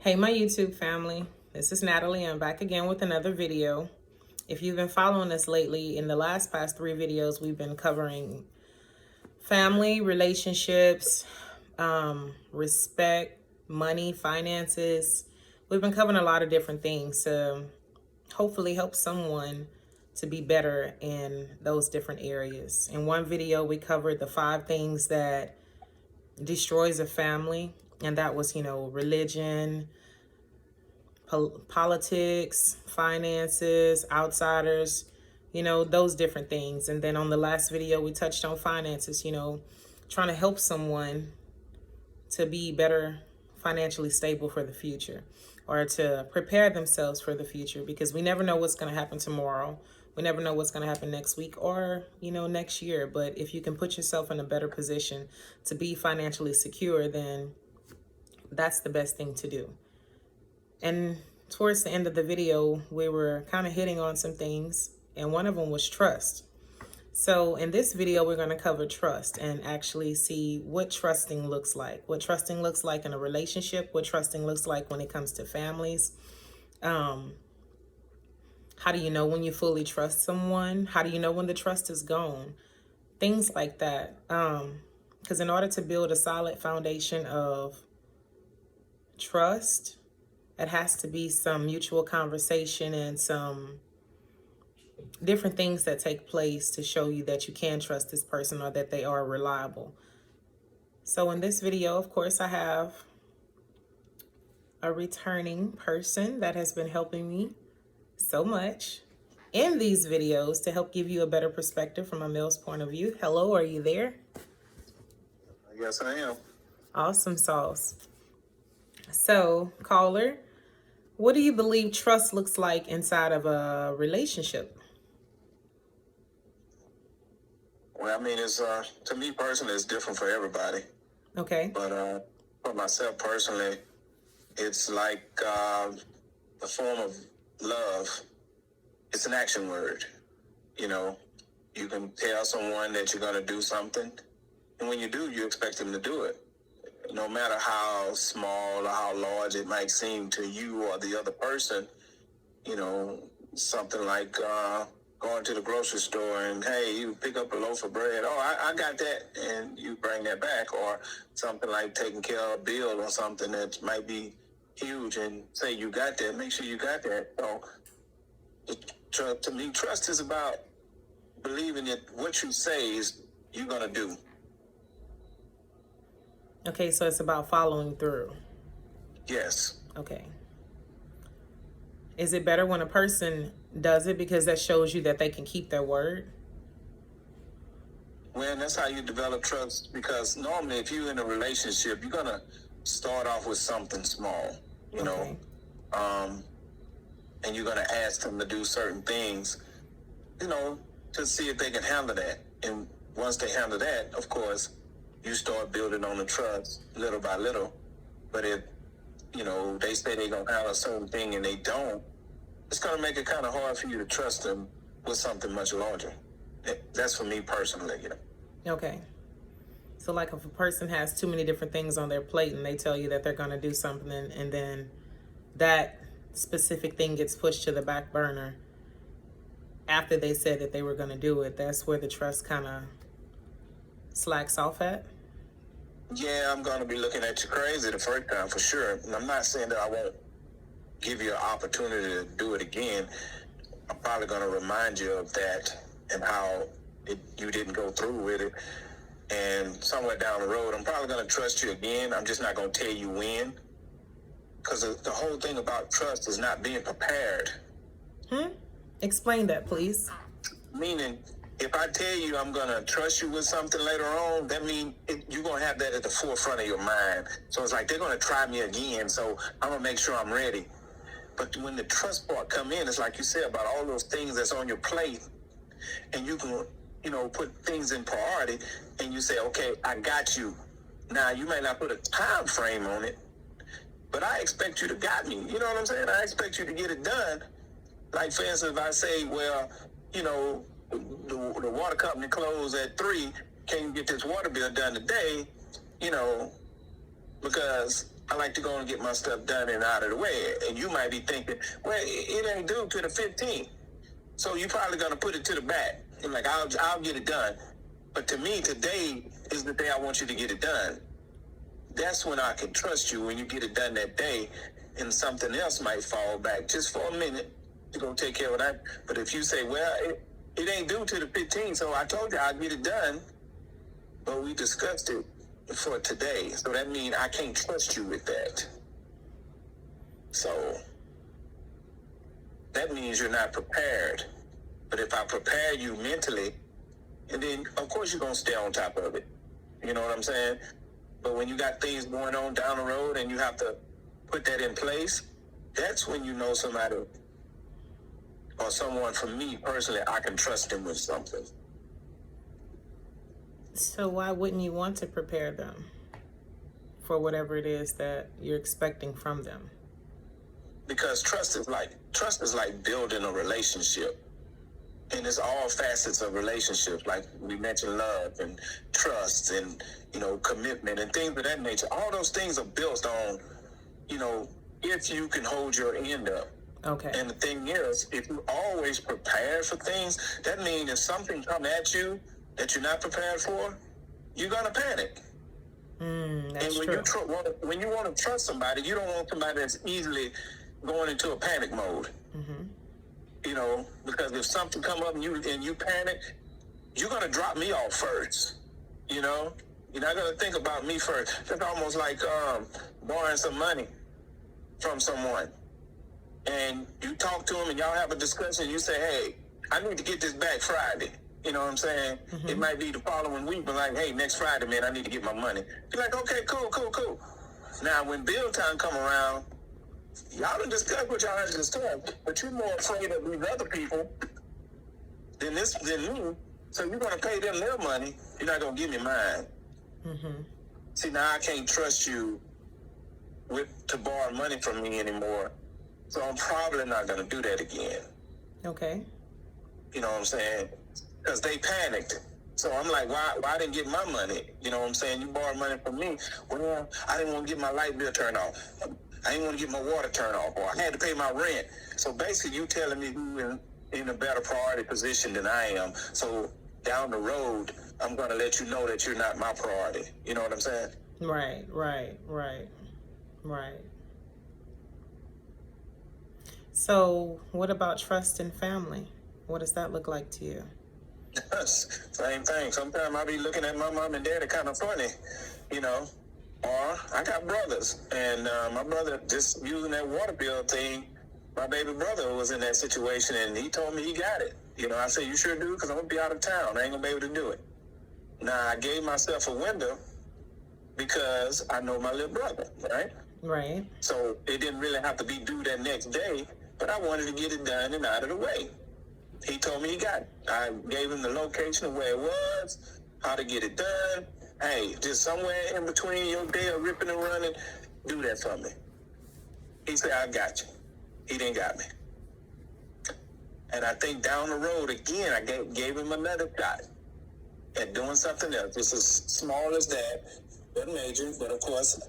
Hey, my YouTube family. This is Natalie. I'm back again with another video. If you've been following us lately, in the past 3 videos, we've been covering family, relationships, respect, money, finances. We've been covering a lot of different things to hopefully help someone to be better in those different areas. In one video, we covered the 5 things that destroys a family, and that was, religion, politics, finances, outsiders, those different things. And then on the last video, we touched on finances, trying to help someone to be better financially stable for the future, or to prepare themselves for the future, because we never know what's going to happen tomorrow. We never know what's going to happen next week or, next year. But if you can put yourself in a better position to be financially secure, then that's the best thing to do. And towards the end of the video, we were kind of hitting on some things, and one of them was trust. So in this video, we're going to cover trust and actually see what trusting looks like, what trusting looks like in a relationship, what trusting looks like when it comes to families. How do you know when you fully trust someone? How do you know when the trust is gone? Things like that. Because in order to build a solid foundation of trust, it has to be some mutual conversation and some different things that take place to show you that you can trust this person or that they are reliable. So in this video, of course, I have a returning person that has been helping me so much in these videos to help give you a better perspective from a male's point of view. Hello, are you there? Yes, I am. Awesome sauce. So, caller, what do you believe trust looks like inside of a relationship? Well, I mean, it's to me personally, it's different for everybody. Okay. But for myself personally, it's like a form of love. It's an action word. You know, you can tell someone that you're going to do something, and when you do, you expect them to do it. No matter how small or how large it might seem to you or the other person, you know, something like going to the grocery store and, hey, you pick up a loaf of bread. Oh, I got that. And you bring that back. Or something like taking care of a bill or something that might be huge and say you got that. Make sure you got that. So to me, trust is about believing that what you say is you're going to do. Okay, so it's about following through. Yes. Okay. Is it better when a person does it because that shows you that they can keep their word? Well, that's how you develop trust, because normally if you're in a relationship, you're going to start off with something small, you know, and you're going to ask them to do certain things, you know, to see if they can handle that. And once they handle that, of course, you start building on the trust little by little. But if, you know, they say they're going to handle a certain thing and they don't, it's going to make it kind of hard for you to trust them with something much larger. That's for me personally, you know. Okay. So like if a person has too many different things on their plate and they tell you that they're going to do something, and then that specific thing gets pushed to the back burner after they said that they were going to do it, that's where the trust kind of slacks off at? Yeah, I'm going to be looking at you crazy the first time for sure. And I'm not saying that I won't give you an opportunity to do it again. I'm probably going to remind you of that and how you didn't go through with it. And somewhere down the road, I'm probably going to trust you again. I'm just not going to tell you when. Because the whole thing about trust is not being prepared. Explain that, please. Meaning, if I tell you I'm going to trust you with something later on, that means you're going to have that at the forefront of your mind. So it's like, they're going to try me again, so I'm going to make sure I'm ready. But when the trust part come in, it's like you said about all those things that's on your plate, and you can, you know, put things in priority, and you say, okay, I got you. Now, you may not put a time frame on it, but I expect you to got me. You know what I'm saying? I expect you to get it done. Like, for instance, if I say, well, you know, the water company closed at 3, can you get this water bill done today? You know, because I like to go and get my stuff done and out of the way. And you might be thinking, well, it ain't due to the 15th. So you're probably going to put it to the back. And like, I'll get it done. But to me, today is the day I want you to get it done. That's when I can trust you, when you get it done that day, and something else might fall back just for a minute to go take care of that. But if you say, well, it ain't due to the 15th, so I told you I'd get it done, but we discussed it for today. So that means I can't trust you with that. So that means you're not prepared. But if I prepare you mentally, and then of course you're going to stay on top of it. You know what I'm saying? But when you got things going on down the road and you have to put that in place, that's when you know somebody or someone, for me personally, I can trust them with something. So why wouldn't you want to prepare them for whatever it is that you're expecting from them? Because trust is like building a relationship. And it's all facets of relationships, like we mentioned, love and trust and, commitment and things of that nature. All those things are built on, if you can hold your end up. Okay. And the thing is, if you always prepare for things, that means if something comes at you that you're not prepared for, you're going to panic. That's and true. when you want to trust somebody, you don't want somebody that's easily going into a panic mode. Mm-hmm. Because if something come up and you panic, you're going to drop me off first. You're not going to think about me first. It's almost like borrowing some money from someone. And you talk to them and y'all have a discussion. You say, hey, I need to get this back Friday. You know what I'm saying? Mm-hmm. It might be the following week, but like, hey, next Friday, man, I need to get my money. You're like, okay, cool. Now, when bill time come around, y'all done discuss what y'all have to discuss, but you're more afraid of these other people than me. So you're going to pay them their money. You're not going to give me mine. Mm-hmm. See, now I can't trust you to borrow money from me anymore. So I'm probably not going to do that again. Okay. You know what I'm saying? Because they panicked. So I'm like, why I didn't get my money? You know what I'm saying? You borrowed money from me. Well, I didn't want to get my light bill turned off. I didn't want to get my water turned off, or I had to pay my rent. So basically, you telling me who in a better priority position than I am. So down the road, I'm going to let you know that you're not my priority. You know what I'm saying? Right. So what about trust in family? What does that look like to you? Same thing. Sometimes I be looking at my mom and dad kind of funny, Or I got brothers, and my brother, just using that water bill thing, my baby brother was in that situation, and he told me he got it. I said, you sure do? Because I'm going to be out of town. I ain't going to be able to do it. Now, I gave myself a window because I know my little brother, right? Right. So it didn't really have to be due that next day, but I wanted to get it done and out of the way. He told me he got it. I gave him the location of where it was, how to get it done. Hey, just somewhere in between your day of ripping and running, do that for me. He said, I got you. He didn't got me. And I think down the road, again, I gave him another shot at doing something else. Just as small as that, but major. But of course,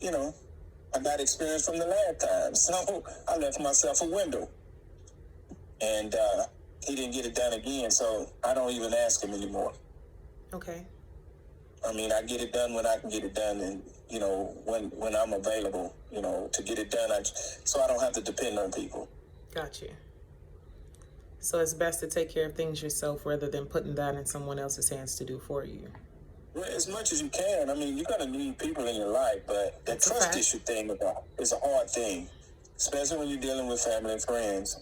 I got experience from the last time. So I left myself a window. And he didn't get it done again, so I don't even ask him anymore. Okay. I mean, I get it done when I can get it done, and when I'm available, to get it done, so I don't have to depend on people. Got you. So it's best to take care of things yourself rather than putting that in someone else's hands to do for you. Well, as much as you can. I mean, you're gonna need people in your life, but that trust issue thing is a hard thing, especially when you're dealing with family and friends,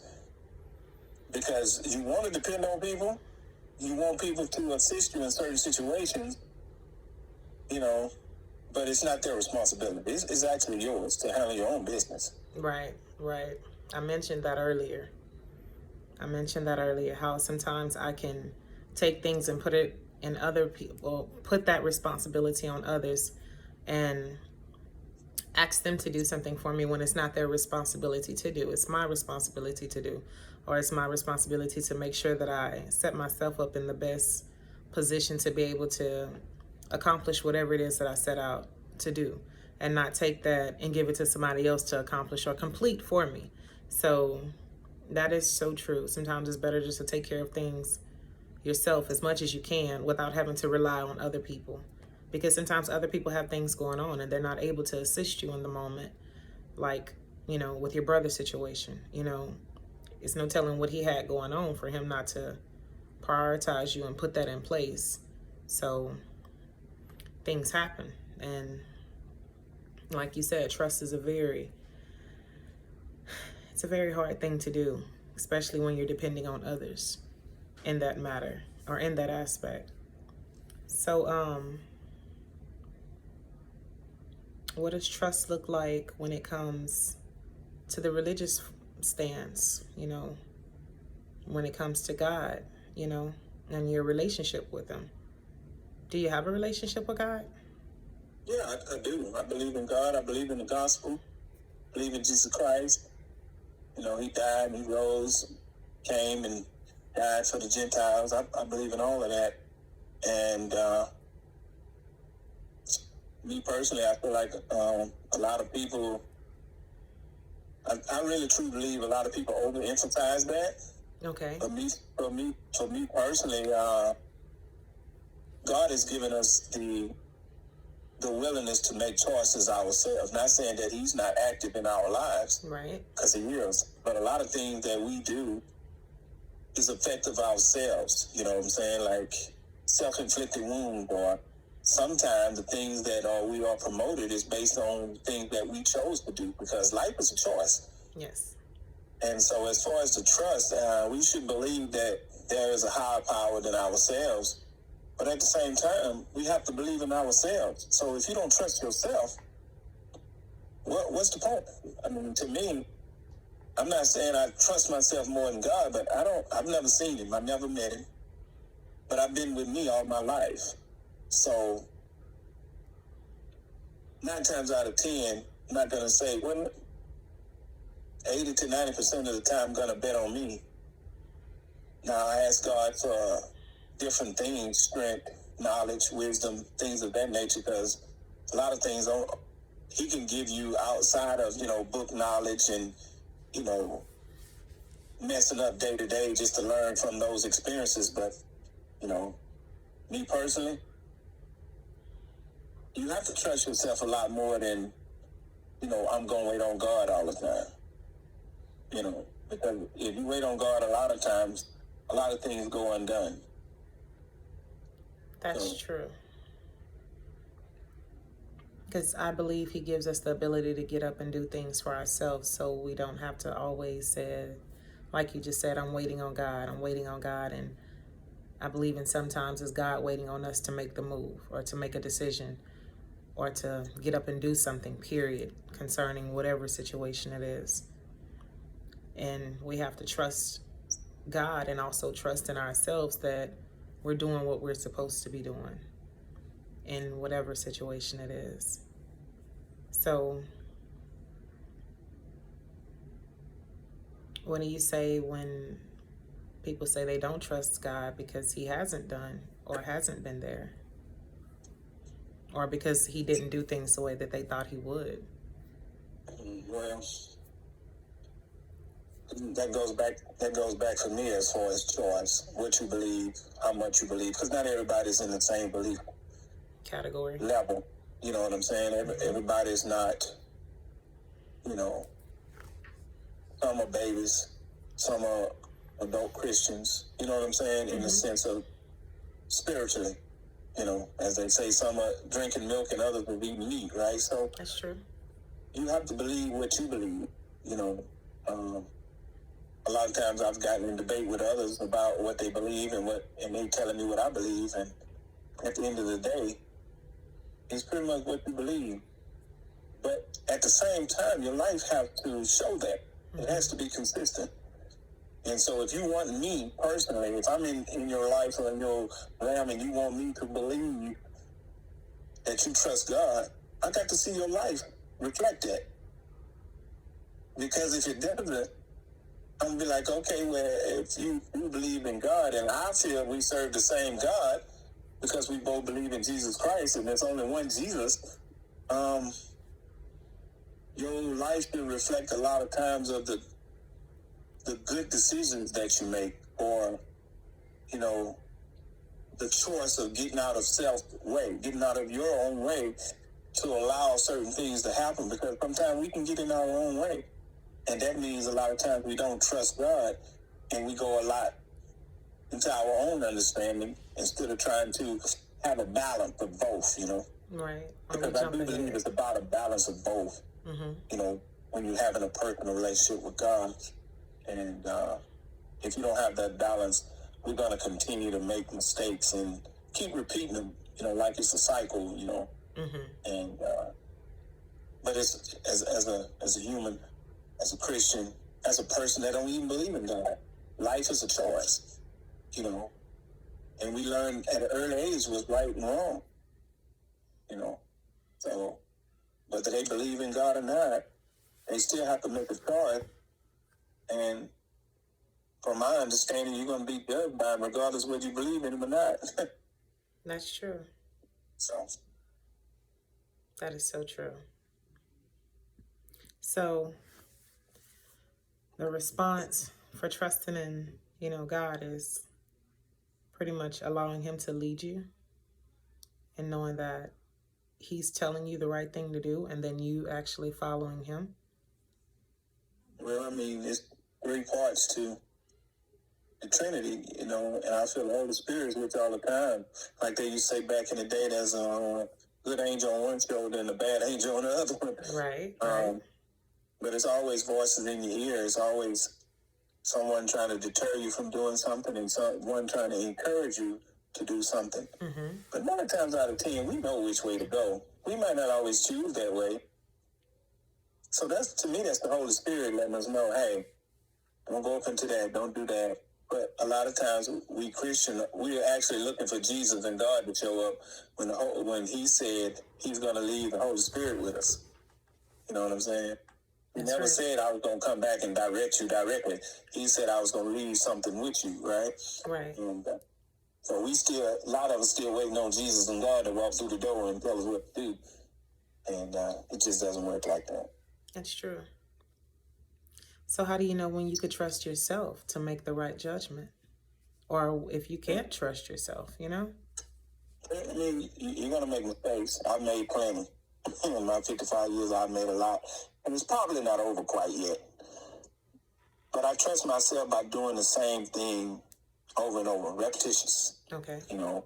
because you want to depend on people. You want people to assist you in certain situations, but it's not their responsibility. It's actually yours to handle your own business. Right. I mentioned that earlier, how sometimes I can take things and put it in other people, put that responsibility on others and ask them to do something for me when it's not their responsibility to do. It's my responsibility to do, or it's my responsibility to make sure that I set myself up in the best position to be able to accomplish whatever it is that I set out to do. and not take that and give it to somebody else to accomplish or complete for me. So that is so true. Sometimes it's better just to take care of things yourself as much as you can without having to rely on other people. Because sometimes other people have things going on and they're not able to assist you in the moment. Like, with your brother's situation, it's no telling what he had going on for him not to prioritize you and put that in place. So things happen. And like you said, trust is a very hard thing to do, especially when you're depending on others in that matter or in that aspect. So, what does trust look like when it comes to the religious stance, when it comes to God, and your relationship with him? Do you have a relationship with God? Yeah, I do. I believe in God. I believe in the gospel. I believe in Jesus Christ. He died and he rose, came and died for the Gentiles. I believe in all of that. And me personally, I feel like a lot of people, I really truly believe a lot of people overemphasize that. Okay. For me personally, God has given us the willingness to make choices ourselves. Not saying that he's not active in our lives. Right. Because he is. But a lot of things that we do is effective ourselves. You know what I'm saying? Like self-inflicted wound, or sometimes the things that we are promoted is based on things that we chose to do, because life is a choice. Yes. And so as far as the trust, we should believe that there is a higher power than ourselves. But at the same time, we have to believe in ourselves. So if you don't trust yourself, what's the point? I mean, to me, I'm not saying I trust myself more than God, but I've never seen him. I've never met him. But I've been with me all my life. So 9 times out of 10, I'm not going to say, 80 to 90% of the time, I'm going to bet on me. Now, I ask God for different things, strength, knowledge, wisdom, things of that nature, because a lot of things he can give you outside of, book knowledge and, messing up day to day just to learn from those experiences. But, me personally, you have to trust yourself a lot more than, I'm going to wait on God all the time. Because if you wait on God a lot of times, a lot of things go undone. That's true. Because I believe he gives us the ability to get up and do things for ourselves, so we don't have to always say, like you just said, I'm waiting on God, I'm waiting on God. And I believe in sometimes it's God waiting on us to make the move or to make a decision or to get up and do something, period, concerning whatever situation it is. And we have to trust God and also trust in ourselves that we're doing what we're supposed to be doing in whatever situation it is. So, what do you say when people say they don't trust God because he hasn't done or hasn't been there? Or because he didn't do things the way that they thought he would? Well, that goes back for me as far as choice, what you believe, how much you believe, because not everybody's in the same belief Category. level. You know what I'm saying? Everybody's not, some are babies, some are adult Christians, you know what I'm saying? In the sense of spiritually, as they say, some are drinking milk and others are eating meat, right? So That's true. you have to believe what you believe, a lot of times I've gotten in debate with others about what they believe and they telling me what I believe, and at the end of the day, it's pretty much what you believe. But at the same time, your life has to show that. It has to be consistent. And so if you want me personally, if I'm in your life or in your realm and you want me to believe that you trust God, I got to see your life reflect that. Because if it doesn't, I'm going to be like, okay, well, if you believe in God and I feel we serve the same God because we both believe in Jesus Christ and there's only one Jesus, your life will reflect a lot of times of the good decisions that you make, or, you know, the choice of getting out of getting out of your own way to allow certain things to happen, because sometimes we can get in our own way. And that means a lot of times we don't trust God, and we go a lot into our own understanding instead of trying to have a balance of both, you know. Right. Because I do believe it's about a balance of both, you know, when you're having a personal relationship with God. And if you don't have that balance, we're going to continue to make mistakes and keep repeating them, you know, like it's a cycle, you know. And but it's as a human, as a Christian, as a person that don't even believe in God, life is a choice, you know. And we learn at an early age what's right and wrong, you know. So whether they believe in God or not, they still have to make a choice. And from my understanding, you're going to be judged by him regardless of whether you believe in him or not. That's true. So that is so true. So the response for trusting in, you know, God is pretty much allowing him to lead you and knowing that he's telling you the right thing to do, and then you actually following him. Well, I mean, there's 3 parts to the Trinity, you know, and I feel the Holy Spirit is with you all the time. Like they used to say back in the day, there's a good angel on one shoulder and a bad angel on the other one. Right. But it's always voices in your ear. It's always someone trying to deter you from doing something, and someone trying to encourage you to do something. But 9 times out of 10, we know which way to go. We might not always choose that way. So to me, that's the Holy Spirit letting us know, hey, don't go up into that, don't do that. But a lot of times we Christian, we are actually looking for Jesus and God to show up when he said he's going to leave the Holy Spirit with us. You know what I'm saying? He never said I was going to come back and direct you directly. He said I was going to leave something with you, right? Right. And so a lot of us still waiting on Jesus and God to walk through the door and tell us what to do. And it just doesn't work like that. That's true. So how do you know when you could trust yourself to make the right judgment? Or if you can't trust yourself, you know? I mean, you're going to make mistakes. I've made plenty. In my 55 years, I've made a lot. And it's probably not over quite yet. But I trust myself by doing the same thing over and over, repetitious. Okay. You know,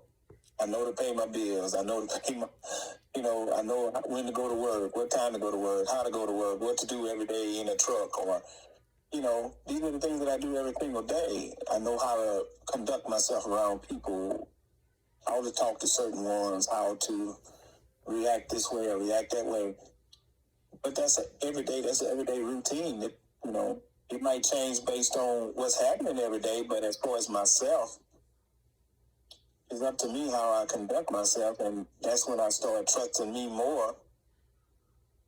I know to pay my bills. I know to pay my, you know, I know when to go to work, what time to go to work, how to go to work, what to do every day in a truck, or, you know, these are the things that I do every single day. I know how to conduct myself around people, how to talk to certain ones, how to react this way or react that way. But that's an everyday routine. You know, it might change based on what's happening every day, but as far as myself, it's up to me how I conduct myself, and that's when I start trusting me more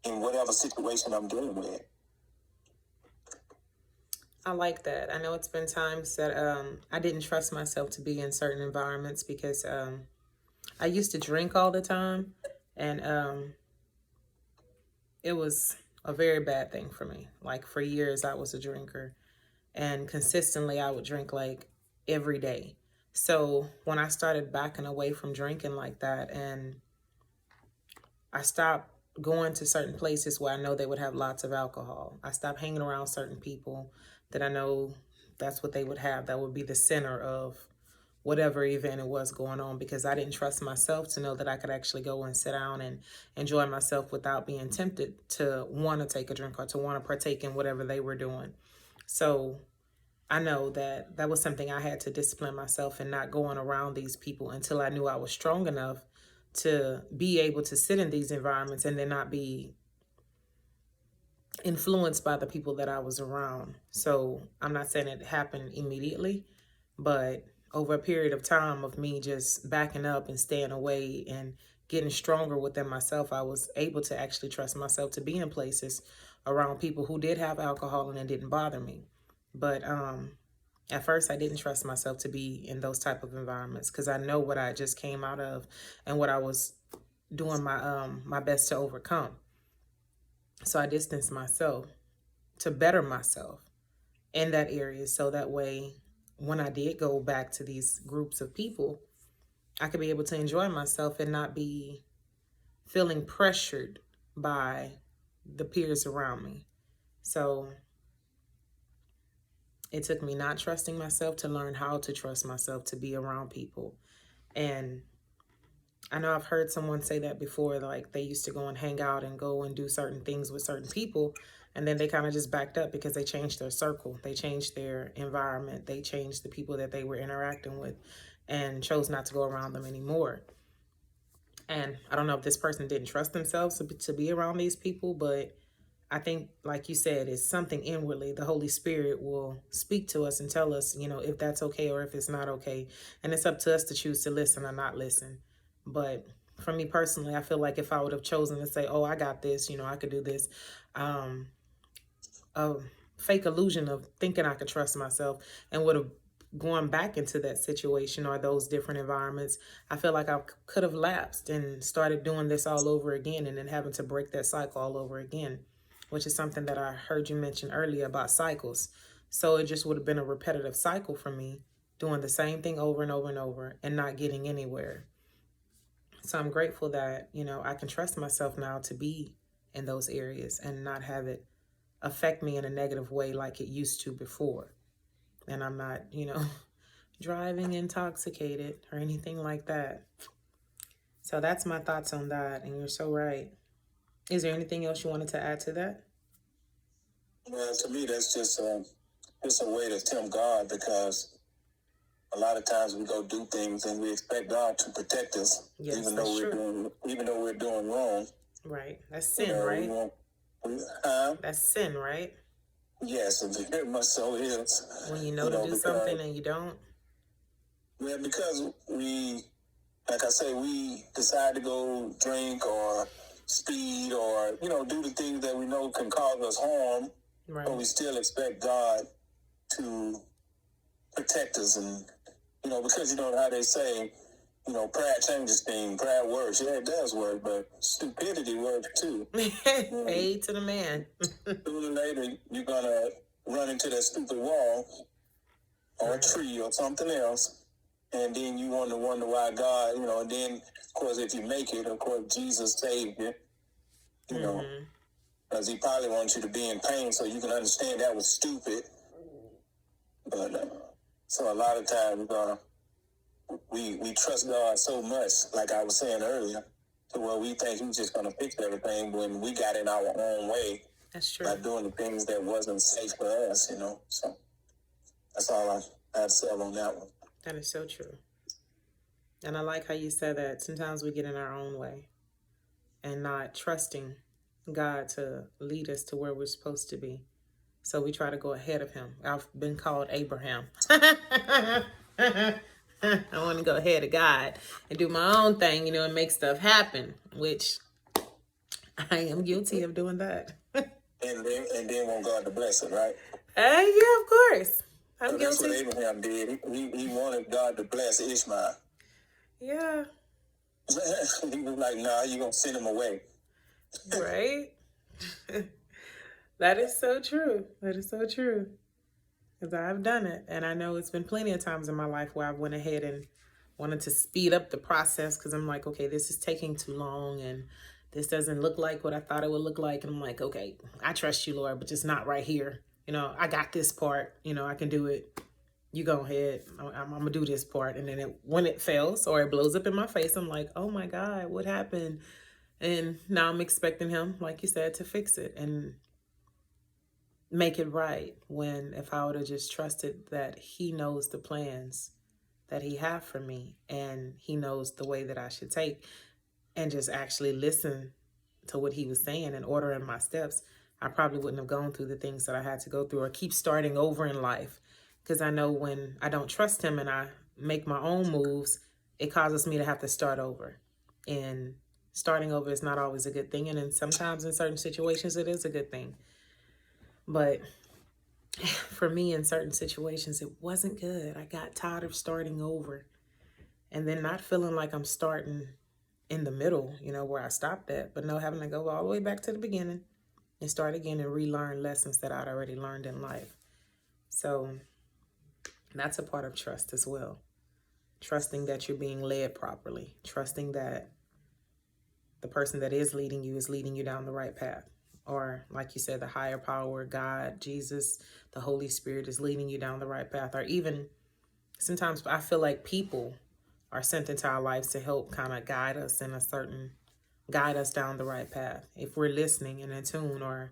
in whatever situation I'm dealing with. I like that. I know it's been times that I didn't trust myself to be in certain environments because I used to drink all the time, and it was a very bad thing for me. Like for years I was a drinker, and consistently I would drink like every day. So when I started backing away from drinking like that, and I stopped going to certain places where I know they would have lots of alcohol. I stopped hanging around certain people that I know that's what they would have. That would be the center of whatever event it was going on, because I didn't trust myself to know that I could actually go and sit down and enjoy myself without being tempted to want to take a drink or to want to partake in whatever they were doing. So I know that that was something I had to discipline myself in, not going around these people until I knew I was strong enough to be able to sit in these environments and then not be influenced by the people that I was around. So I'm not saying it happened immediately, but over a period of time of me just backing up and staying away and getting stronger within myself, I was able to actually trust myself to be in places around people who did have alcohol and it didn't bother me. But at first I didn't trust myself to be in those type of environments because I know what I just came out of and what I was doing my best to overcome. So I distanced myself to better myself in that area. So that way, when I did go back to these groups of people, I could be able to enjoy myself and not be feeling pressured by the peers around me. So it took me not trusting myself to learn how to trust myself to be around people. And I know I've heard someone say that before, like they used to go and hang out and go and do certain things with certain people. And then they kind of just backed up because they changed their circle. They changed their environment. They changed the people that they were interacting with and chose not to go around them anymore. And I don't know if this person didn't trust themselves to be around these people, but I think, like you said, it's something inwardly. The Holy Spirit will speak to us and tell us, if that's okay or if it's not okay. And it's up to us to choose to listen or not listen. But for me personally, I feel like if I would have chosen to say, oh, I got this, I could do this, a fake illusion of thinking I could trust myself and would have gone back into that situation or those different environments, I feel like I could have lapsed and started doing this all over again and then having to break that cycle all over again, which is something that I heard you mention earlier about cycles. So it just would have been a repetitive cycle for me, doing the same thing over and over and over and not getting anywhere. So I'm grateful that, I can trust myself now to be in those areas and not have it affect me in a negative way like it used to before. And I'm not, driving intoxicated or anything like that. So that's my thoughts on that. And you're so right. Is there anything else you wanted to add to that? Well, to me, that's just a way to tempt God, because a lot of times we go do things and we expect God to protect us, Yes, even that's though true. even though we're doing wrong. Right. That's sin, right? That's sin, right? Yes, and very much so is. When you know to do something and you don't. Well, because we, like I say, we decide to go drink or speed or, do the things that we know can cause us harm, Right. but we still expect God to protect us. And, because how they say, pride changes things, pride works. Yeah, it does work, but stupidity works too. Hey to the man. Sooner or later, you're going to run into that stupid wall or a tree or something else. And then you wonder why God, and then, of course, if you make it, of course, Jesus saved you, because he probably wants you to be in pain so you can understand that was stupid. But so a lot of times we trust God so much, like I was saying earlier, to where we think he's just going to fix everything when we got in our own way. That's true. By doing the things that wasn't safe for us, So that's all I had to say on that one. That is so true. And I like how you said that sometimes we get in our own way and not trusting God to lead us to where we're supposed to be. So we try to go ahead of him. I've been called Abraham. I want to go ahead of God and do my own thing, and make stuff happen, which I am guilty of doing that. and then want God to bless it, right? Yeah, of course. I'm guilty. That's what Abraham did. He wanted God to bless Ishmael. Yeah. He was like, nah, you're going to send him away. Right? That is so true. That is so true. Because I've done it. And I know it's been plenty of times in my life where I went ahead and wanted to speed up the process because I'm like, okay, this is taking too long and this doesn't look like what I thought it would look like. And I'm like, okay, I trust you, Lord, but just not right here. I got this part. I can do it. You go ahead. I'm going to do this part. And then when it fails or it blows up in my face, I'm like, oh my God, what happened? And now I'm expecting him, like you said, to fix it and make it right, when if I would have just trusted that he knows the plans that he have for me and he knows the way that I should take, and just actually listen to what he was saying and ordering my steps, I probably wouldn't have gone through the things that I had to go through or keep starting over in life. Because I know when I don't trust him and I make my own moves, it causes me to have to start over. And starting over is not always a good thing. And then sometimes in certain situations, it is a good thing. But for me, in certain situations, it wasn't good. I got tired of starting over and then not feeling like I'm starting in the middle, where I stopped at, but no, having to go all the way back to the beginning and start again and relearn lessons that I'd already learned in life. So that's a part of trust as well. Trusting that you're being led properly. Trusting that the person that is leading you down the right path. Or like you said, the higher power, God, Jesus, the Holy Spirit is leading you down the right path. Or even sometimes I feel like people are sent into our lives to help kind of guide us down the right path. If we're listening and in tune, or,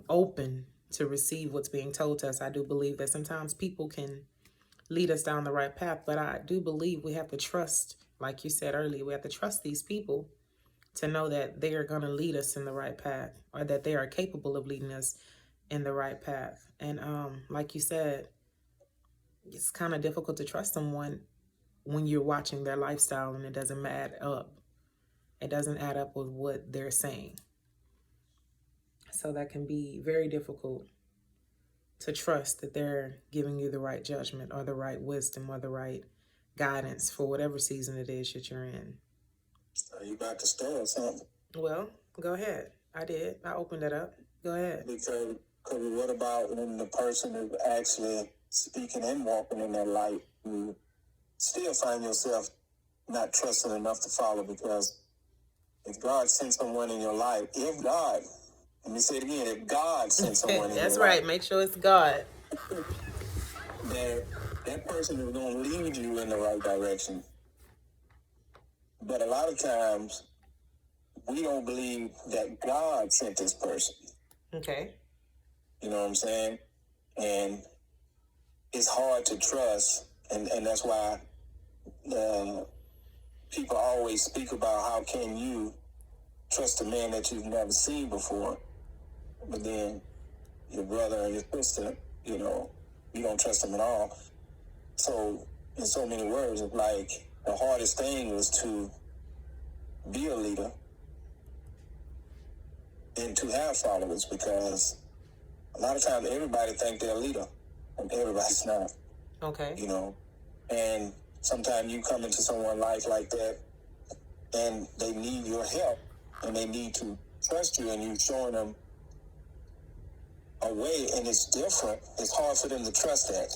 open to receive what's being told to us, I do believe that sometimes people can lead us down the right path. But I do believe we have to trust, like you said earlier, we have to trust these people to know that they are going to lead us in the right path, or that they are capable of leading us in the right path. And like you said, it's kind of difficult to trust someone when you're watching their lifestyle and it doesn't add up. It doesn't add up with what they're saying. So that can be very difficult to trust that they're giving you the right judgment or the right wisdom or the right guidance for whatever season it is that you're in. Are you about to start something? Well, go ahead. I did. I opened it up. Go ahead. Because what about when the person is actually speaking and walking in that light, you still find yourself not trusting enough to follow? Because if God sent someone in your life, let me say it again, if God sent someone in That's your right. life, Make sure it's God. that person is going to lead you in the right direction. But a lot of times, we don't believe that God sent this person. Okay. You know what I'm saying? And it's hard to trust, and that's why people always speak about how can you trust a man that you've never seen before, but then your brother or your sister, you don't trust them at all. So, in so many words, it's like the hardest thing is to be a leader and to have followers, because a lot of times everybody think they're a leader and everybody's not. Okay. And sometimes you come into someone's life like that and they need your help and they need to trust you, and you showing them a way, and it's different. It's hard for them to trust that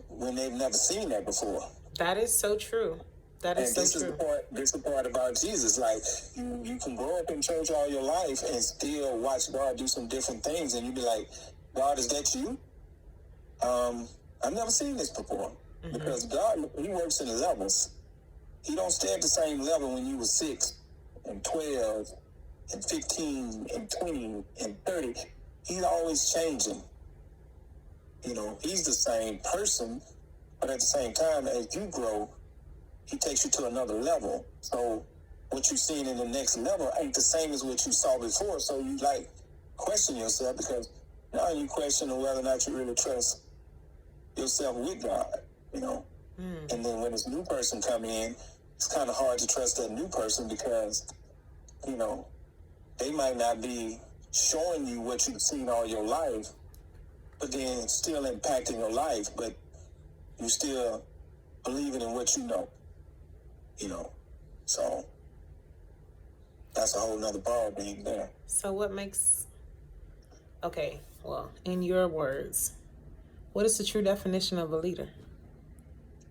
when they've never seen that before. That is so true. That is so true. This is the part about Jesus. Like, you can grow up in church all your life and still watch God do some different things, and you be like, God, is that you? I've never seen this before. Mm-hmm. Because God, He works in levels. He don't stay at the same level when you were 6 and 12 and 15 and 20 and 30. He's always changing. He's the same person, but at the same time, as you grow, He takes you to another level. So what you're seeing in the next level ain't the same as what you saw before. So you question yourself, because now you question whether or not you really trust yourself with God, And then when this new person come in, it's kind of hard to trust that new person, because, they might not be showing you what you've seen all your life, but then still impacting your life, but you still believing in what you know. So that's a whole nother ball game there. So what makes, okay, well, in your words, what is the true definition of a leader?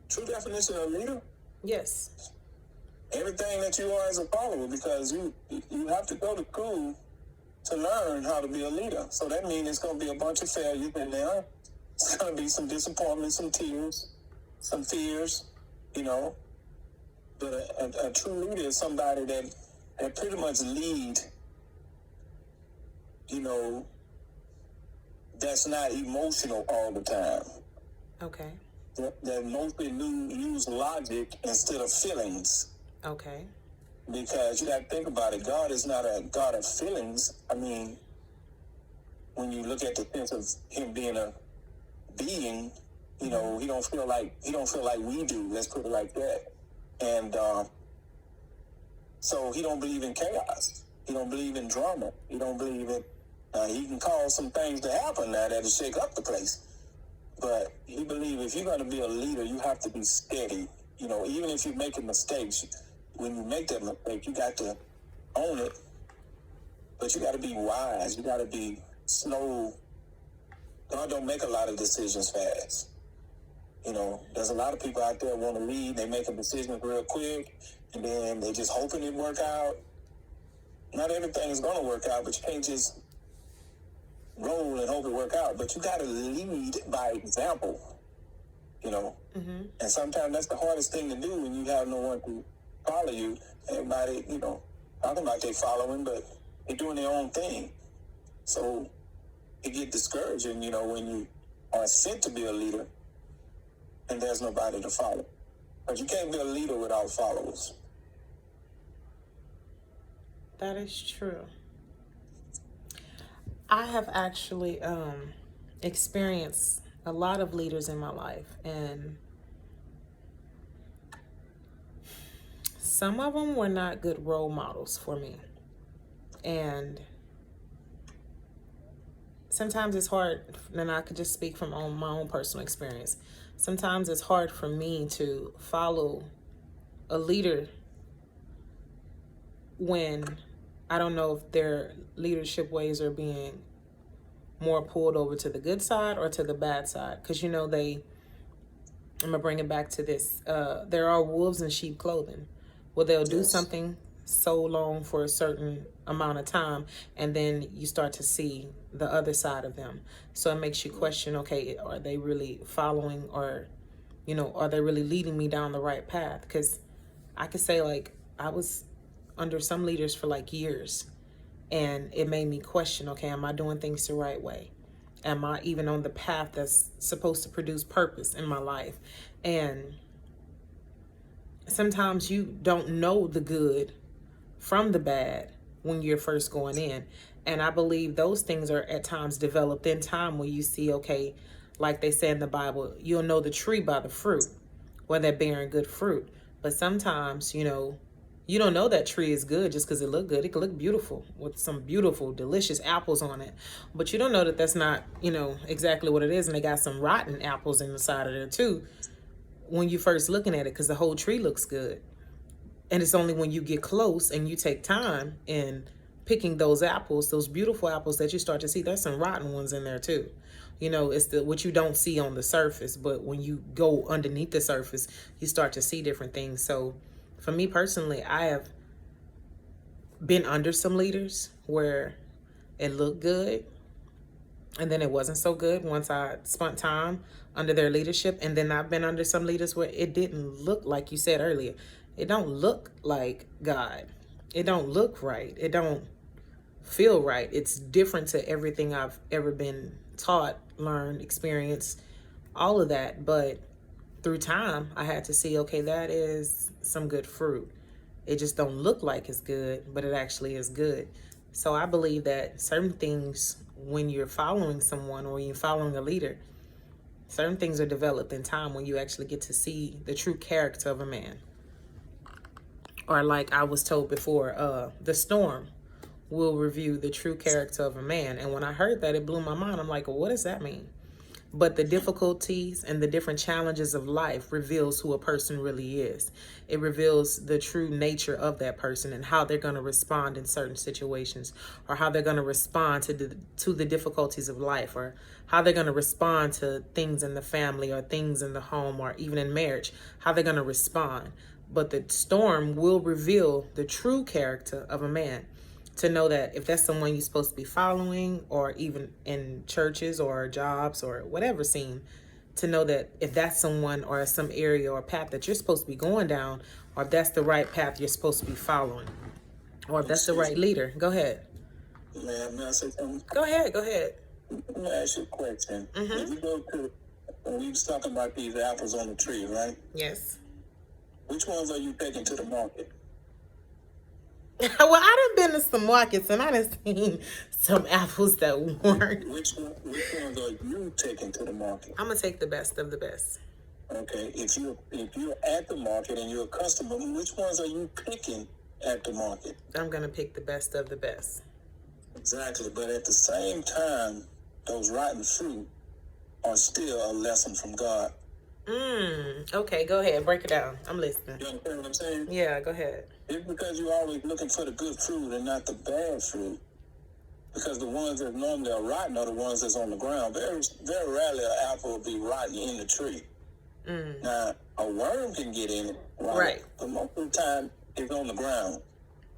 True definition of a leader? Yes. Everything that you are as a follower, because you have to go to school to learn how to be a leader. So that means it's going to be a bunch of failures in there. It's going to be some disappointment, some tears, some fears, But a true leader is somebody that pretty much lead, that's not emotional all the time. Okay. That mostly use logic instead of feelings. Okay. Because you got to think about it. God is not a God of feelings. I mean, when you look at the sense of Him being a being, He don't feel like we do. Let's put it like that. And so He don't believe in chaos. He don't believe in drama. He don't believe in. He can cause some things to happen now that'll shake up the place. But He believes if you're going to be a leader, you have to be steady. Even if you're making mistakes, when you make that mistake, you got to own it But you got to be wise. You got to be slow. God don't make a lot of decisions fast. You know, there's a lot of people out there want to lead. They make a decision real quick, and then they just hoping it work out. Not everything is going to work out, but you can't just roll and hope it work out. But you got to lead by example, you know. And sometimes that's the hardest thing to do when you have no one to follow you. Everybody, you know, talking about they following, but they're doing their own thing. So it get discouraging, you know, when you are sent to be a leader and there's nobody to follow. But you can't be a leader without followers. That is true. I have actually experienced a lot of leaders in my life, and some of them were not good role models for me. And sometimes it's hard, and I could just speak from my own personal experience. Sometimes it's hard for me to follow a leader when I don't know if their leadership ways are being more pulled over to the good side or to the bad side. Because, you know, I'm going to bring it back to this. There are wolves in sheep clothing. Well, they'll do something so long for a certain amount of time, and then you start to see the other side of them. So it makes you question, okay, are they really following, or, you know, are they really leading me down the right path? Because I could say, like, I was under some leaders for like years, and it made me question, okay, am I doing things the right way? Am I even on the path that's supposed to produce purpose in my life? And sometimes you don't know the good from the bad when you're first going in. And I believe those things are at times developed in time, where you see, okay, like they say in the Bible, you'll know the tree by the fruit, whether they're bearing good fruit. But sometimes, you know, you don't know that tree is good just because it look good. It could look beautiful with some beautiful, delicious apples on it. But you don't know that that's not, you know, exactly what it is. And they got some rotten apples in the side of there too when you first looking at it, because the whole tree looks good. And it's only when you get close and you take time in picking those apples, those beautiful apples, that you start to see there's some rotten ones in there too. You know, it's what you don't see on the surface, but when you go underneath the surface, you start to see different things. So for me personally, I have been under some leaders where it looked good, and then it wasn't so good once I spent time under their leadership. And then I've been under some leaders where it didn't look, like you said earlier, it don't look like God. It don't look right. It don't feel right. It's different to everything I've ever been taught, learned, experienced, all of that. But through time, I had to see, okay, that is some good fruit. It just don't look like it's good, but it actually is good. So I believe that certain things, when you're following someone or you're following a leader, certain things are developed in time when you actually get to see the true character of a man. Or like I was told before, the storm will reveal the true character of a man. And when I heard that, it blew my mind. I'm like, well, what does that mean? But the difficulties and the different challenges of life reveals who a person really is. It reveals the true nature of that person and how they're going to respond in certain situations, or how they're going to respond to the difficulties of life, or how they're going to respond to things in the family or things in the home or even in marriage, how they're going to respond. But the storm will reveal the true character of a man, to know that if that's someone you're supposed to be following, or even in churches or jobs or whatever scene, to know that if that's someone or some area or path that you're supposed to be going down, or if that's the right path you're supposed to be following, or if that's the right leader. Go ahead. May I say something? Go ahead. Let me ask you a question. If you go to, when we was talking about these apples on the tree, right? Yes. Which ones are you taking to the market? Well, I done been to some markets and I done seen some apples that weren't. Which ones are you taking to the market? I'm gonna take the best of the best. Okay, if you're at the market and you're a customer, which ones are you picking at the market? I'm gonna pick the best of the best. Exactly, but at the same time, those rotten fruit are still a lesson from God. Okay, go ahead. Break it down. I'm listening. You understand what I'm saying? Yeah, go ahead. It's because you're always looking for the good fruit and not the bad fruit Because the ones that normally are rotten are the ones that's on the ground. Very, very rarely an apple will be rotten in the tree. Now, a worm can get in it, Right. but most of the time it's on the ground.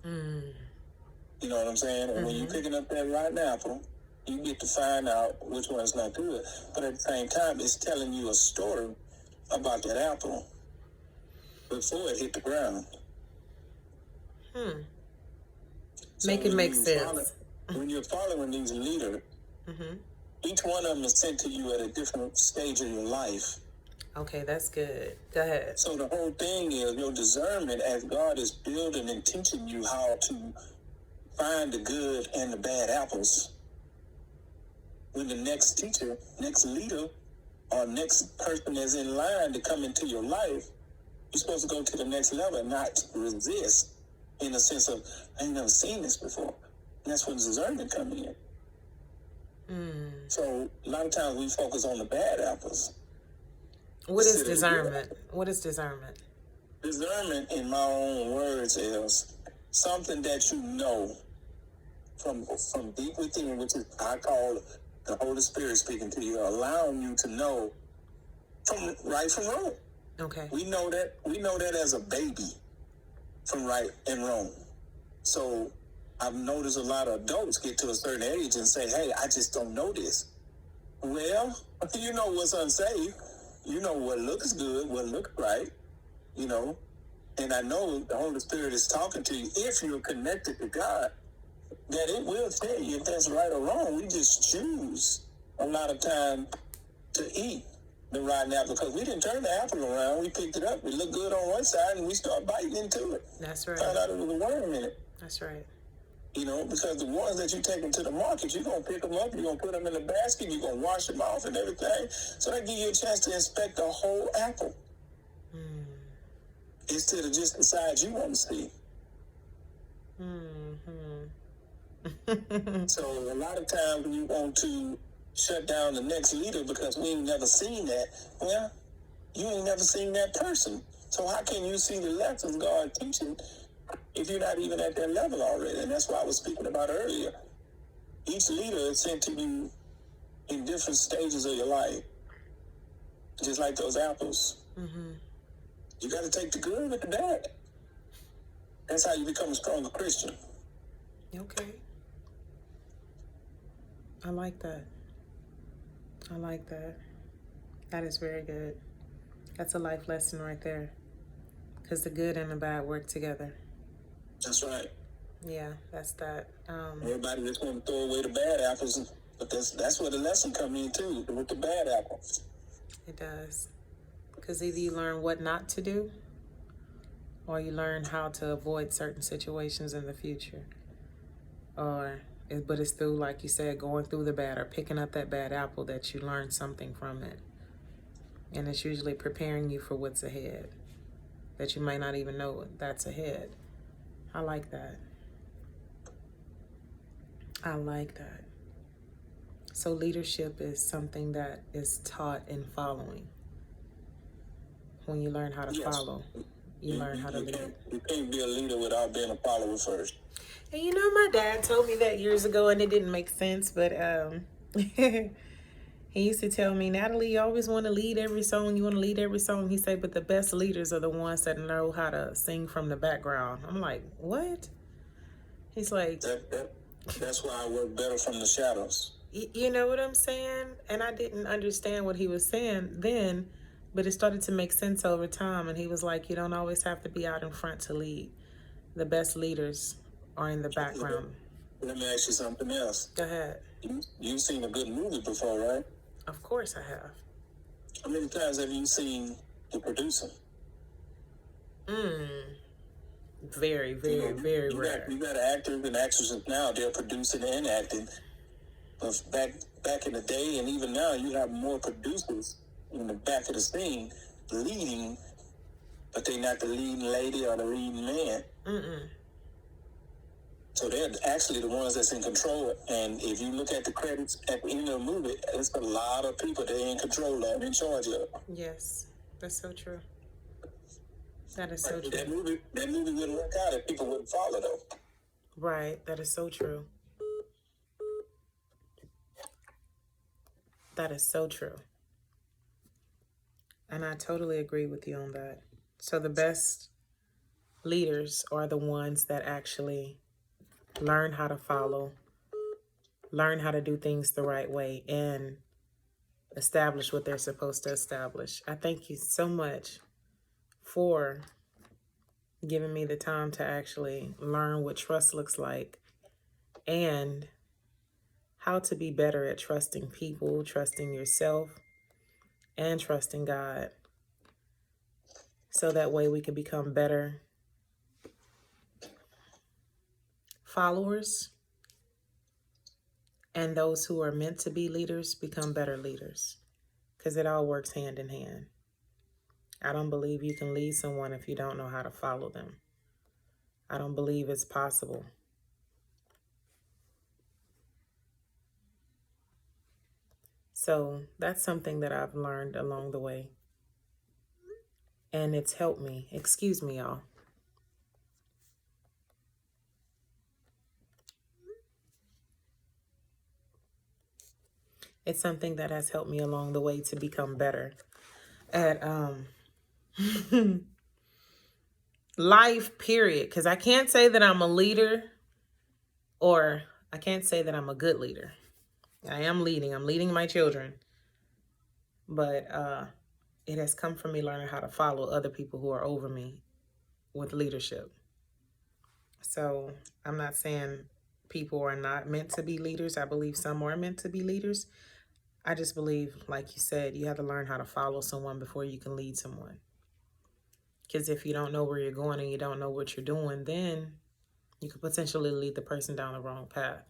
You know what I'm saying? And when you're picking up that rotten apple, you get to find out which one's not good. But at the same time, it's telling you a story about that apple before it hit the ground. So Make it make sense. When you're following these leaders, each one of them is sent to you at a different stage of your life. Okay, that's good. Go ahead. So the whole thing is your discernment as God is building and teaching you how to find the good and the bad apples. When the next teacher, next leader, or next person is in line to come into your life, you're supposed to go to the next level and not resist in the sense of, I ain't never seen this before. And that's when discernment comes in. So a lot of times we focus on the bad apples. What is discernment? What is discernment? Discernment, in my own words, is something that you know from deep within, which is I call the Holy Spirit speaking to you, allowing you to know from right from wrong. Okay. We know that as a baby, from right and wrong. So I've noticed a lot of adults get to a certain age and say, hey, I just don't know this. Well, you know what's unsaved. You know what looks good, what looks right, you know. And I know the Holy Spirit is talking to you if you're connected to God, that it will tell you if that's right or wrong. We just choose a lot of time to eat the rotten apple because we didn't turn the apple around. We picked it up. It looked good on one side and we started biting into it. That's right. Found out it was a worm in it. That's right. You know, because the ones that you take into the market, you're going to pick them up, you're going to put them in the basket, you're going to wash them off and everything. So that gives you a chance to inspect the whole apple. Instead of just the sides you want to see. So a lot of times when you want to shut down the next leader because we ain't never seen that, well, you ain't never seen that person. So how can you see the lessons God teaching if you're not even at that level already? And that's what I was speaking about earlier. Each leader is sent to you in different stages of your life. Just like those apples. You got to take the good with the bad. That's how you become a stronger Christian. Okay. I like that. I like that. That is very good. That's a life lesson right there. Because the good and the bad work together. That's right. Yeah, that's that. Everybody just want to throw away the bad apples, but that's where the lesson comes in too, with the bad apples. It does. Because either you learn what not to do, or you learn how to avoid certain situations in the future. But it's through, like you said, going through the bad or picking up that bad apple that you learn something from it. And it's usually preparing you for what's ahead, that you might not even know that's ahead. I like that. I like that. So leadership is something that is taught in following. When you learn how to follow, you learn how to lead. You can't be a leader without being a follower first. And you know, my dad told me that years ago, and it didn't make sense, but he used to tell me, Natalie, you always want to lead every song. You want to lead every song. He said, but the best leaders are the ones that know how to sing from the background. I'm like, what? He's like... That's why I work better from the shadows. You know what I'm saying? And I didn't understand what he was saying then, but it started to make sense over time. And he was like, you don't always have to be out in front to lead. The best leaders are in the background. Let me ask you something else. Go ahead. You've seen a good movie before, right? Of course I have. How many times have you seen the producer? Very, very, very rare. You got actors and actresses now, they're producing and acting. But back in the day and even now, you have more producers in the back of the scene leading, but they're not the leading lady or the leading man. So they're actually the ones that's in control. And if you look at the credits at the end of the movie, it's a lot of people they're in control of, in charge of. Yes, that's so true. That is so true. That movie wouldn't work out if people wouldn't follow, though. Right, that is so true. That is so true. And I totally agree with you on that. So the best leaders are the ones that actually learn how to follow, learn how to do things the right way, and establish what they're supposed to establish. I thank you so much for giving me the time to actually learn what trust looks like and how to be better at trusting people, trusting yourself, and trusting God. So that way we can become better followers, and those who are meant to be leaders become better leaders, because it all works hand in hand. I don't believe you can lead someone if you don't know how to follow them. I don't believe it's possible. So that's something that I've learned along the way. And it's helped me. Excuse me, y'all. It's something that has helped me along the way to become better at life, period. Because I can't say that I'm a leader, or I can't say that I'm a good leader. I am leading. I'm leading my children. But it has come from me learning how to follow other people who are over me with leadership. So I'm not saying people are not meant to be leaders. I believe some are meant to be leaders. I just believe, like you said, you have to learn how to follow someone before you can lead someone. Because if you don't know where you're going and you don't know what you're doing, then you could potentially lead the person down the wrong path.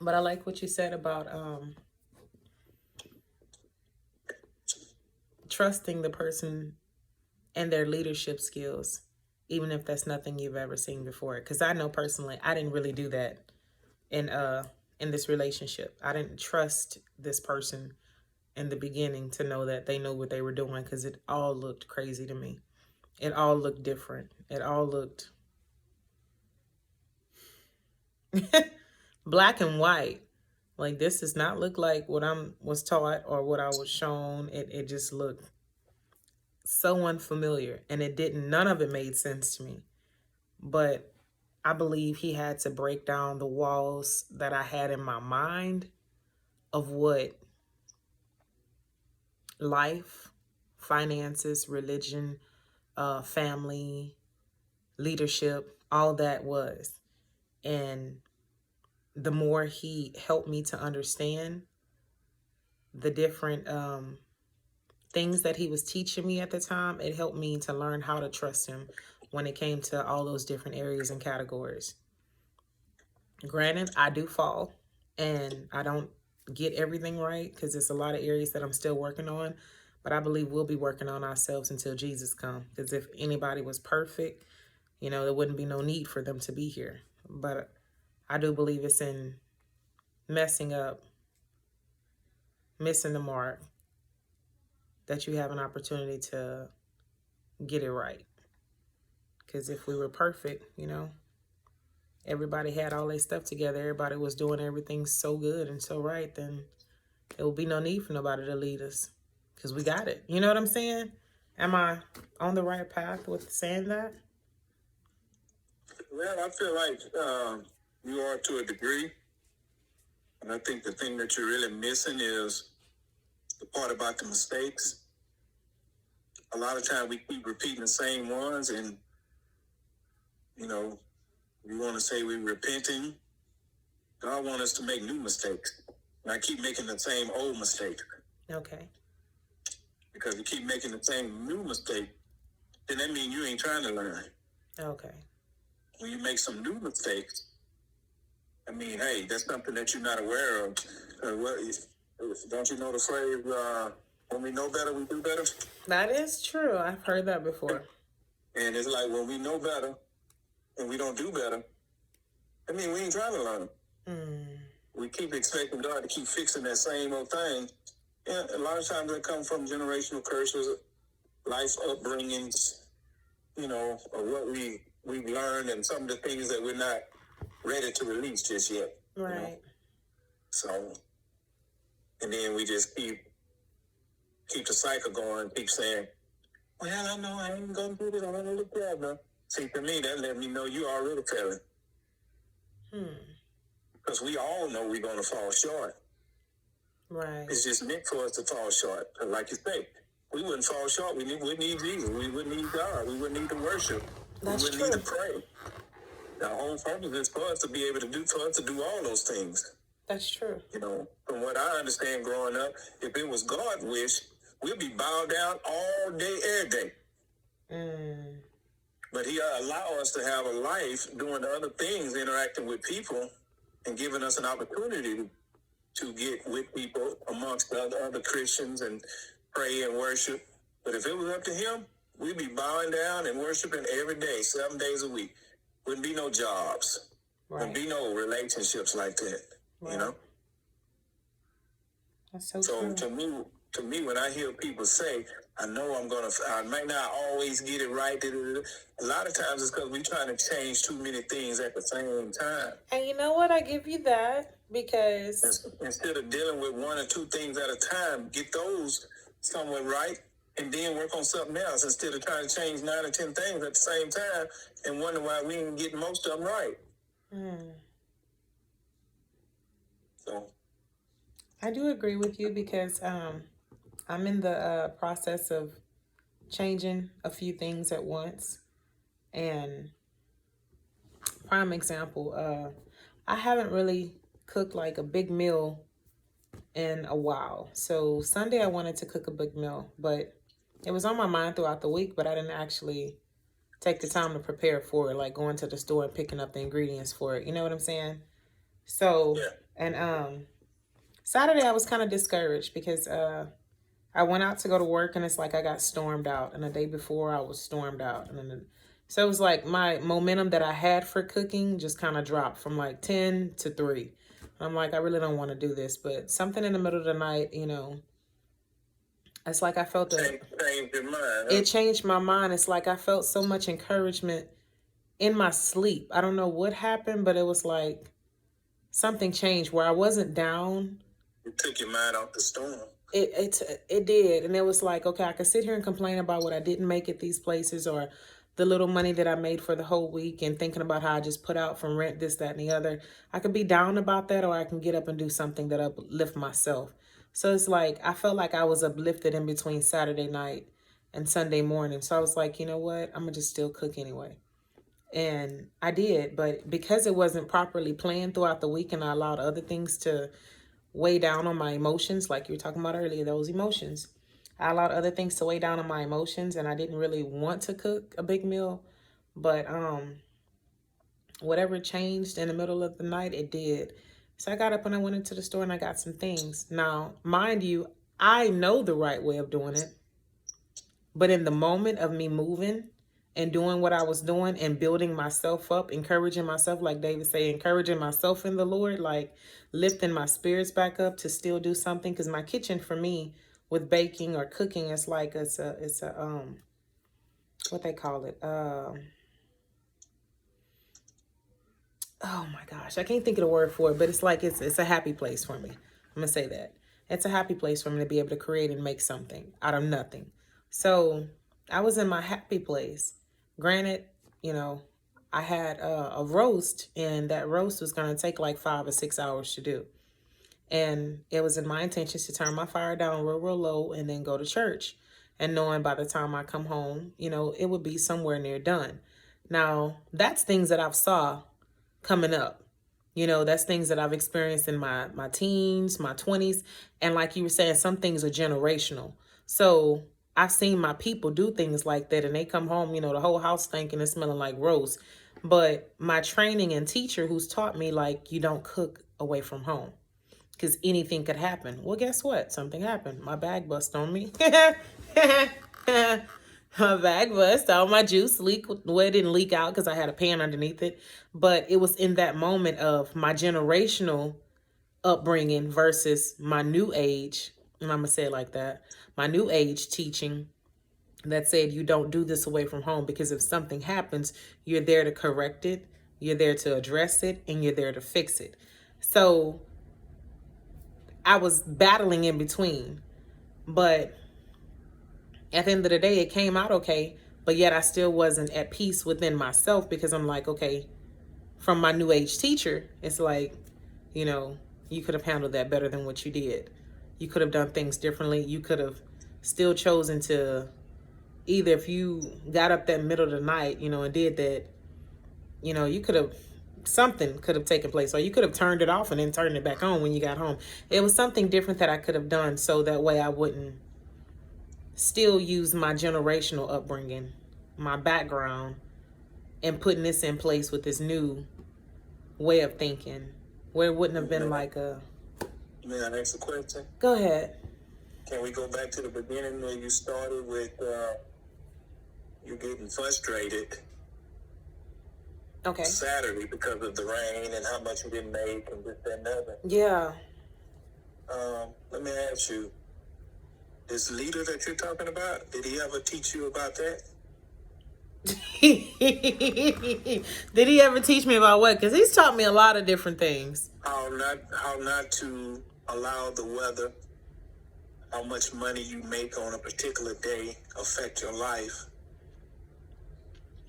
But I like what you said about trusting the person and their leadership skills, even if that's nothing you've ever seen before. Because I know personally, I didn't really do that in this relationship. I didn't trust this person in the beginning to know that they knew what they were doing, because it all looked crazy to me. It all looked different. It all looked black and white. Like, this does not look like what I was taught or what I was shown. It just looked so unfamiliar, and none of it made sense to me. But I believe he had to break down the walls that I had in my mind of what life, finances, religion, family, leadership, all that was. And the more he helped me to understand the different things that he was teaching me at the time, it helped me to learn how to trust him when it came to all those different areas and categories. Granted, I do fall and I don't get everything right, because there's a lot of areas that I'm still working on, but I believe we'll be working on ourselves until Jesus comes. Because if anybody was perfect, there wouldn't be no need for them to be here. But I do believe it's in messing up, missing the mark, that you have an opportunity to get it right. Because if we were perfect, everybody had all their stuff together, everybody was doing everything so good and so right, then there will be no need for nobody to lead us, because we got it. You know what I'm saying? Am I on the right path with saying that? Well, I feel like you are to a degree. And I think the thing that you're really missing is the part about the mistakes. A lot of times we keep repeating the same ones, and, we want to say we're repenting. God wants us to make new mistakes. And I keep making the same old mistake. Okay. Because you keep making the same new mistake, then that means you ain't trying to learn. Okay. When you make some new mistakes, I mean, hey, that's something that you're not aware of. Don't you know the phrase, when we know better, we do better? That is true. I've heard that before. And it's like, when we know better and we don't do better, I mean, we ain't trying to learn. We keep expecting God to keep fixing that same old thing. Yeah, a lot of times that comes from generational curses, life upbringings, or what we've learned, and some of the things that we're not ready to release just yet. Right. So And then we just keep the cycle going, keep saying, well, I know I ain't gonna do this, I'm gonna look bad now. See, to me, that let me know you already failing. Because we all know we're gonna fall short. Right. It's just meant for us to fall short. Like you say, we wouldn't fall short. We wouldn't need Jesus. We wouldn't need God. We wouldn't need to worship. That's we wouldn't need to pray. The whole purpose is for us to be able to do, for us to do all those things. That's true. You know, from what I understand growing up, if it was God's wish, we'd be bowed down all day, every day. But he allowed us to have a life doing the other things, interacting with people, and giving us an opportunity to get with people amongst the other Christians and pray and worship. But if it was up to him, we'd be bowing down and worshiping every day, 7 days a week. Wouldn't be no jobs. Right. Wouldn't be no relationships like that. Right. You know? That's so true. To me, when I hear people say, I might not always get it right. A lot of times it's because we're trying to change too many things at the same time. And you know what? I give you that because instead of dealing with one or two things at a time, get those somewhat right and then work on something else instead of trying to change 9 or 10 things at the same time and wonder why we ain't getting most of them right. So I do agree with you because I'm in the process of changing a few things at once. And prime example, I haven't really cooked like a big meal in a while. So Sunday I wanted to cook a big meal, but it was on my mind throughout the week, but I didn't actually take the time to prepare for it, like going to the store and picking up the ingredients for it. You know what I'm saying? So, and Saturday I was kind of discouraged because I went out to go to work and it's like I got stormed out. And the day before I was stormed out. And then, so it was like my momentum that I had for cooking just kind of dropped from like 10 to 3. I'm like, I really don't want to do this. But something in the middle of the night, you know, it's like I felt it changed my mind. It's like I felt so much encouragement in my sleep. I don't know what happened, but it was like something changed where I wasn't down. It took your mind off the storm. It did. And it was like, okay, I could sit here and complain about what I didn't make at these places or the little money that I made for the whole week and thinking about how I just put out from rent, this, that, and the other. I could be down about that, or I can get up and do something that uplift myself. So it's like, I felt like I was uplifted in between Saturday night and Sunday morning. So I was like, you know what? I'm going to just still cook anyway. And I did. But because it wasn't properly planned throughout the week and I allowed other things to weigh down on my emotions, like you were talking about earlier, those emotions. I allowed other things to weigh down on my emotions, and I didn't really want to cook a big meal. But whatever changed in the middle of the night, it did. So I got up and I went into the store and I got some things. Now, mind you, I know the right way of doing it. But in the moment of me moving and doing what I was doing and building myself up, encouraging myself, like David said, encouraging myself in the Lord, like lifting my spirits back up to still do something. Because my kitchen for me with baking or cooking, it's like, it's a what they call it. Oh my gosh, I can't think of the word for it, but it's like, it's a happy place for me. I'm gonna say that. It's a happy place for me to be able to create and make something out of nothing. So I was in my happy place. Granted, you know, I had a roast, and that roast was going to take like 5 or 6 hours to do. And it was in my intentions to turn my fire down real, real low and then go to church. And knowing by the time I come home, you know, it would be somewhere near done. Now, that's things that I've saw coming up. You know, that's things that I've experienced in my teens, my 20s. And like you were saying, some things are generational. So I've seen my people do things like that, and they come home, you know, the whole house stinking and smelling like roast. But my training and teacher who's taught me, like, you don't cook away from home because anything could happen. Well, guess what? Something happened. My bag bust on me. My bag bust. All my juice leaked. Well, it didn't leak out because I had a pan underneath it. But it was in that moment of my generational upbringing versus my new age, and I'm going to say it like that, my new age teaching that said you don't do this away from home, because if something happens, you're there to correct it, you're there to address it, and you're there to fix it. So I was battling in between. But at the end of the day, it came out okay. But yet I still wasn't at peace within myself, because I'm like, okay, from my new age teacher, it's like, you know, you could have handled that better than what you did. You could have done things differently. You could have still chosen to, either if you got up that middle of the night, you know, and did that, you know, you could have, something could have taken place, or you could have turned it off and then turned it back on when you got home. It was something different that I could have done, so that way I wouldn't still use my generational upbringing, my background, and putting this in place with this new way of thinking, where it wouldn't have been like a... May I ask a question? Go ahead. Can we go back to the beginning where you started with you getting frustrated Okay. Saturday because of the rain and how much you didn't make and this, that, and the other? Yeah. Let me ask you, this leader that you're talking about, did he ever teach you about that? Did he ever teach me about what? Because he's taught me a lot of different things. How not to allow the weather, how much money you make on a particular day affect your life,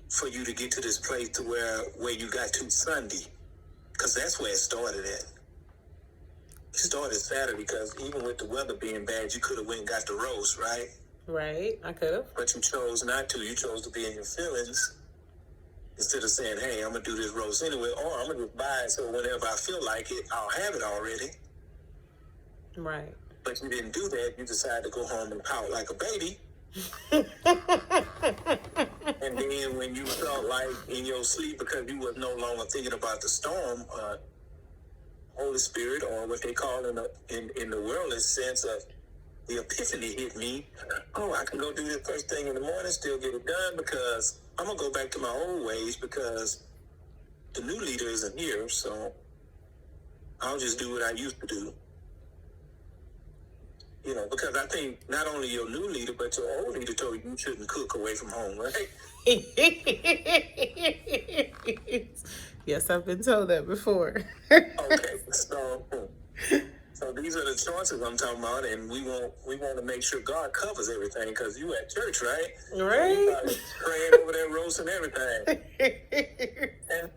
for you to get to this place to where you got to Sunday, because that's where it started at. It started Saturday because even with the weather being bad, you could have went and got the roast, right? Right, I could have. But you chose not to. You chose to be in your feelings instead of saying, hey, I'm going to do this roast anyway, or I'm going to just buy it so whenever I feel like it, I'll have it already. Right. But you didn't do that. You decided to go home and pout like a baby. And then when you felt like in your sleep, because you were no longer thinking about the storm, Holy Spirit, or what they call in the worldly sense of the epiphany, hit me. Oh, I can go do this first thing in the morning, still get it done, because I'm going to go back to my old ways because the new leader isn't here. So I'll just do what I used to do. You know, because I think not only your new leader, but your old leader told you shouldn't cook away from home, right? Yes, I've been told that before. Okay, so these are the choices I'm talking about, and we want to make sure God covers everything, because you at church, right? Right. You probably praying over that roast and everything.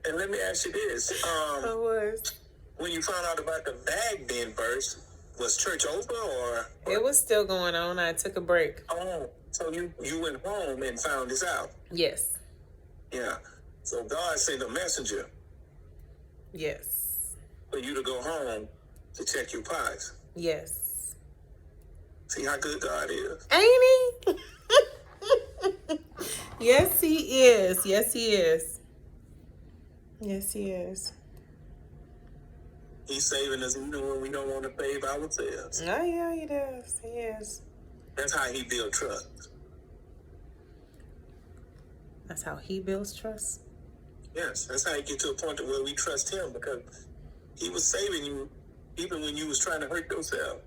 And let me ask you this: I was. when you found out about the bag being burst, was church over or? It was still going on. I took a break. Oh, so you went home and found this out? Yes. Yeah. So God sent a messenger Yes. for you to go home to check your pots. Yes. See how good God is? Ain't he? Yes, he is. Yes, he is. Yes, he is. He's saving us even when we don't want to save ourselves. Oh, yeah, he does. He is. That's how he built trust. That's how he builds trust. Yes, that's how you get to a point to where we trust him, because he was saving you even when you was trying to hurt yourself.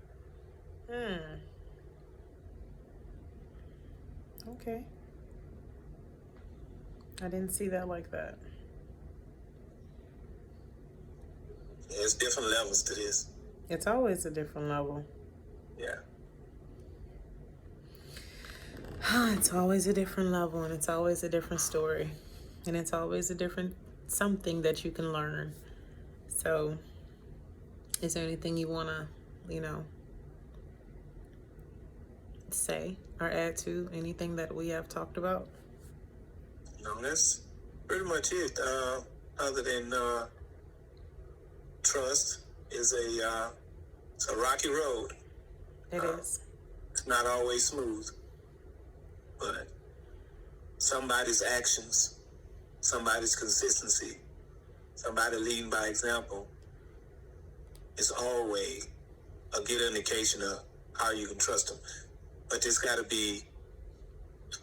Okay. I didn't see that like that. There's different levels to this. It's always a different level. Yeah. It's always a different level, and it's always a different story. And it's always a different something that you can learn. So, is there anything you want to, say or add to anything that we have talked about? No, that's pretty much it. Other than trust is it's a rocky road. It is. It's not always smooth, but somebody's actions, somebody's consistency, somebody leading by example is always a good indication of how you can trust them. But it's got to be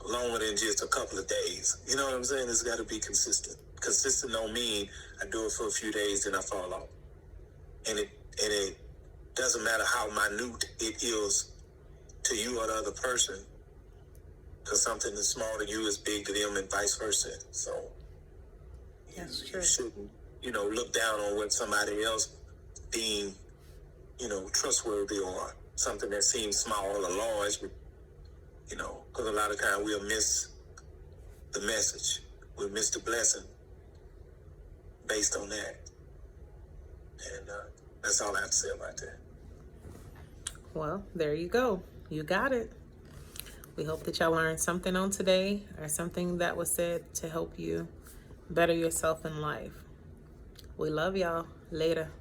longer than just a couple of days. You know what I'm saying? It's got to be consistent. Consistent don't mean I do it for a few days and I fall off. And it doesn't matter how minute it is to you or the other person, because something that's small to you is big to them and vice versa. So That's true. you shouldn't, look down on what somebody else deemed trustworthy, or something that seems small or large, because a lot of times we'll miss the message. We'll miss the blessing based on that. And that's all I have to say about that. Well, there you go. You got it. We hope that y'all learned something on today, or something that was said to help you better yourself in life. We love y'all. Later.